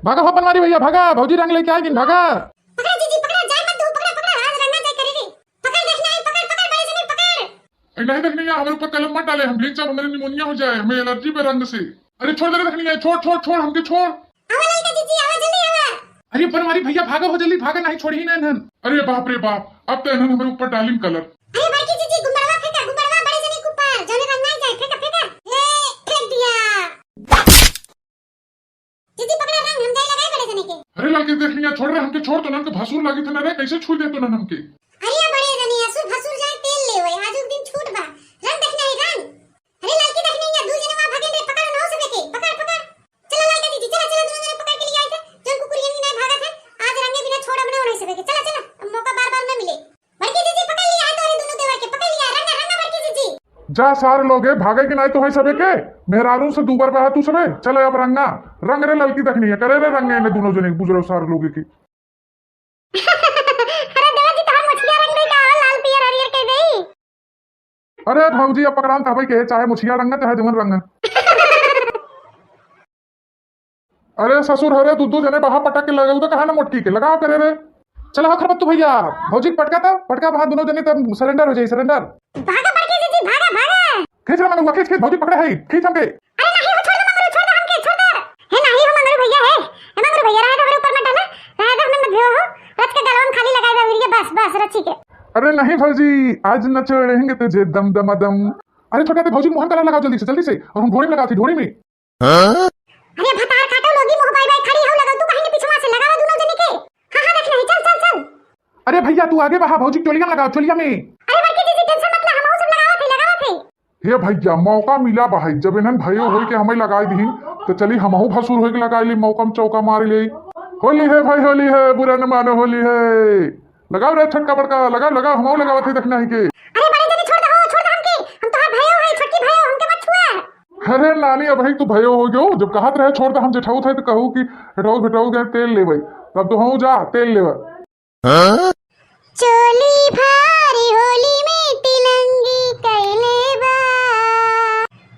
भागा हो बनवारी भैया भागा, भौजी रंग लेके आएगी भागा। पकड़ जीजी पकड़, जाए मत तू, पकड़ पकड़ आज रंगा जाए करे रे। पकड़ देखना है, पकड़ पकड़ बड़े से पकड़। नहीं देखनी है, हमारे ऊपर कलम मत डाले, हम भीग जाए, हमारे निमोनिया हो जाए, हमें एलर्जी पे रंग से। अरे छोड़ दे देखनी है, छोड़ छोड़ छोड़ हमके छोड़। आवा लड़का जीजी आवा जल्दी आवा। अरे बनवारी भैया भागा हो जल्दी भागा, नहीं छोड़ी ना इन्हन। अरे बाप रे बाप, अब तो इन्हन हमारे ऊपर डालिम कलर। अरे बड़की जीजी गुब्बारा फेंका, गुब्बारा बड़े से के ऊपर जाने रंगा जाए, फेंका फेंका। ले फेंक दिया। जीजी पकड़ा रंग, हम जाए लगाए बड़े से के। अरे लड़के देखनी है, छोड़ रहे हमके, छोड़ तो ना हमके भसूर लागी था ना रे, कैसे छू दे तो ना हमके। अरे बड़े जनी असुर भसुर जाए तेल ले होए, आज उस दिन छूट बा। रंग देखना है रंग। अरे लड़की देखनी है, दू जने वहां भागे रे, पकड़ ना हो सके के, पकड़ पकड़। चलो लड़का जीजी चला चला, दोनों जने पकड़ के लिए आए थे, जन कुकुरियन भी नहीं भागा थे, आज रंगे बिना छोड़ अपने नहीं सके के। चला चला, अब मौका बार-बार न मिले। बड़की जीजी पकड़ लिया है, तोरे दोनों देवर के पकड़ लिया, रंगा रंगा बड़की जीजी। जा सारे लोग भागे के नहीं तो है सबे के, मेहरारू से दू बार बहा तू सबे। चलो अब रंगा रंग रे, लड़की देखनी है, करे रे रंगे ने दोनों जने बुजुर्ग सारे लोग की। अरे देवा जी तो हम मछलियां रंग दे का लाल पियर हरियर के देई। अरे भौजी अब पकड़ान था भाई के, चाहे मुछिया रंगा चाहे जमन रंगा। अरे ससुर हरे दू जने बहा पटक के लगाऊ तो कहा ना मोटकी के लगाओ करे रे। चलो हो खरबत्तू भैया, भौजी पटका था, पटका बहा दोनों जने तब सरेंडर हो जाई, सरेंडर। भागा बड़की जीजी भागा भागा। खींच रे मनुआ, खींच खींच, भौजी पकड़े है, खींच हमके। अरे नहीं हो, छोड़ दे मंगरू, छोड़ दे हमके, छोड़ दे। है नहीं हो मंगरू भैया है, मंगरू भैया रहा था ऊपर मत डाला, रहा था हमने मत भियो हो, रच के गलवन खाली लगाए दे वीर, बस बस रची के। अरे नहीं भौजी, आज न छोड़ेंगे तुझे दम दम दम। अरे छोटे भौजी मोहन कलर लगाओ जल्दी से, और हम घोड़ी में लगाओ थी, घोड़ी में। अरे भतार काटो लोगी, मुंह बाई बाई खड़ी हो, लगाओ तू कहीं ने पीछे से लगावा दोनों जने के। हां हां देख नहीं, चल चल चल। अरे भैया तू आगे बहा, भौजी चोलिया लगाओ, चोलिया में। अरे बड़की जीजी टेंशन मत ले, हम सब लगावा थे। हे भैया मौका मिला भाई, जब इन्हन भयो होई के हमें लगाई दी तो चली हमहू भसूर होई के लगाई ली, मौका में चौका मार ले। होली है भाई, होली है, बुरा न मानो, होली है। लगाओ रे छटका बड़का, लगाओ लगाओ, हमहू लगावा थे देखना ही के। अरे बड़े जने छोड़ दे हमके, हम तो भयो है, छोटकी भयो, हमके मत छुआ। अरे नानी अब भाई तू भयो हो गयो, जब कहत रहे छोड़ दे, हम जेठाऊ थे तो कहू कि हटाऊ भेटाऊ गए तेल लेबै, तब तो हूँ जा तेल लेबै। चोली भारी होली में तिलंगी कैले बा,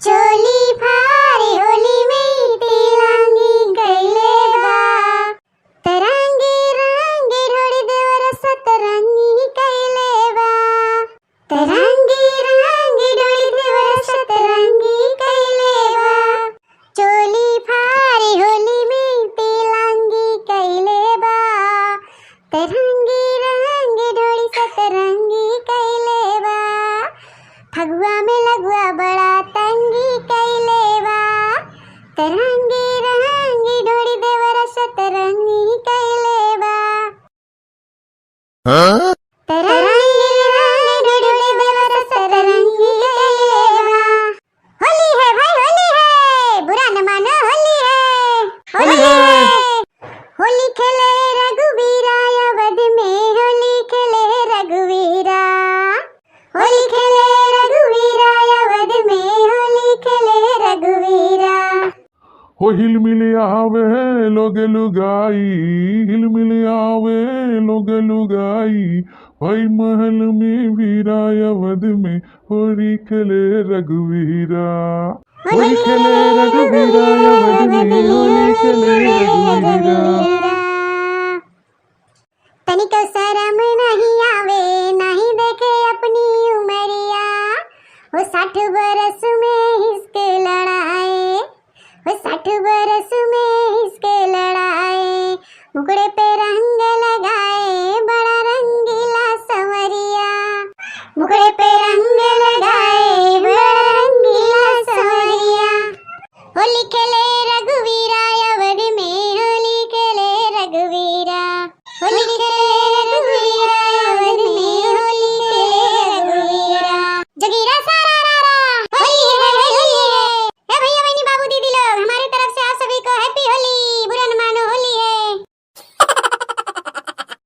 चोली भारी होली में तिलंगी कैले बा। तरंगी रंगी ढोड़ी देवर सतरंगी कैले बा, तरंगी रंगी ढोड़ी देवर सतरंगी कैले बा। चोली भारी होली में तिलंगी कैले बा, तरंगी रंगी ढोड़ी सतरंगी कैले बा। फगुआ में लगुआ बड़ा तंगी कैले बा, तरंगी रंगी ढोड़ी देवर सतरंगी कैले बा। तरंगी रंगी ढोड़ी देवर सतरंगी कैले बा। होली है भाई, होली है, बुरा न मानो, होली है, होली है। होली खेले रघुवीरा अवध में, होली खेले रघुवीरा, होली खेले रघुवीरा अवध में, होली खेले रघुवीरा। हो हिल मिल आवे लोगे लुगाई, हिल मिल आवे लोगे लुगाई, भाई महल में वीरा अवध में, होली खेले रघुवीरा, होली खेले रघुवीरा अवध में, होली खेले